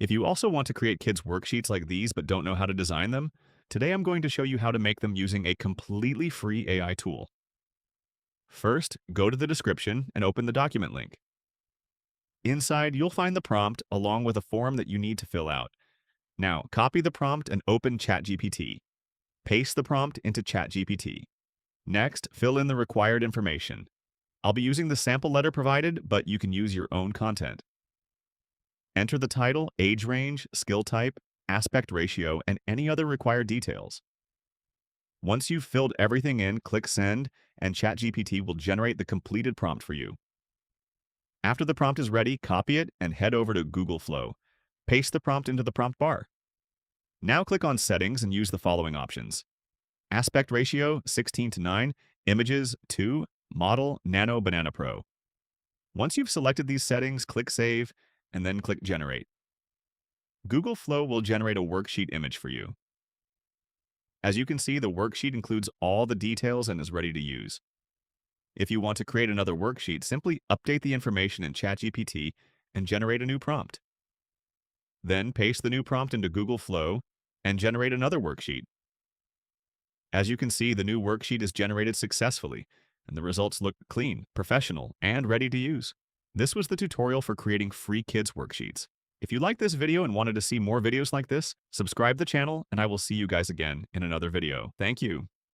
If you also want to create kids' worksheets like these but don't know how to design them, today I'm going to show you how to make them using a completely free AI tool. First, go to the description and open the document link. Inside, you'll find the prompt along with a form that you need to fill out. Now, copy the prompt and open ChatGPT. Paste the prompt into ChatGPT. Next, fill in the required information. I'll be using the sample letter provided, but you can use your own content. Enter the title, age range, skill type, aspect ratio, and any other required details. Once you've filled everything in, click Send, and ChatGPT will generate the completed prompt for you. After the prompt is ready, copy it and head over to Google Flow. Paste the prompt into the prompt bar. Now click on Settings and use the following options. Aspect ratio 16:9, images 2, model Nano Banana Pro. Once you've selected these settings, click Save and then click Generate. Google Flow will generate a worksheet image for you. As you can see, the worksheet includes all the details and is ready to use. If you want to create another worksheet, simply update the information in ChatGPT and generate a new prompt. Then paste the new prompt into Google Flow and generate another worksheet. As you can see, the new worksheet is generated successfully, and the results look clean, professional, and ready to use. This was the tutorial for creating free kids worksheets. If you liked this video and wanted to see more videos like this, subscribe to the channel, and I will see you guys again in another video. Thank you.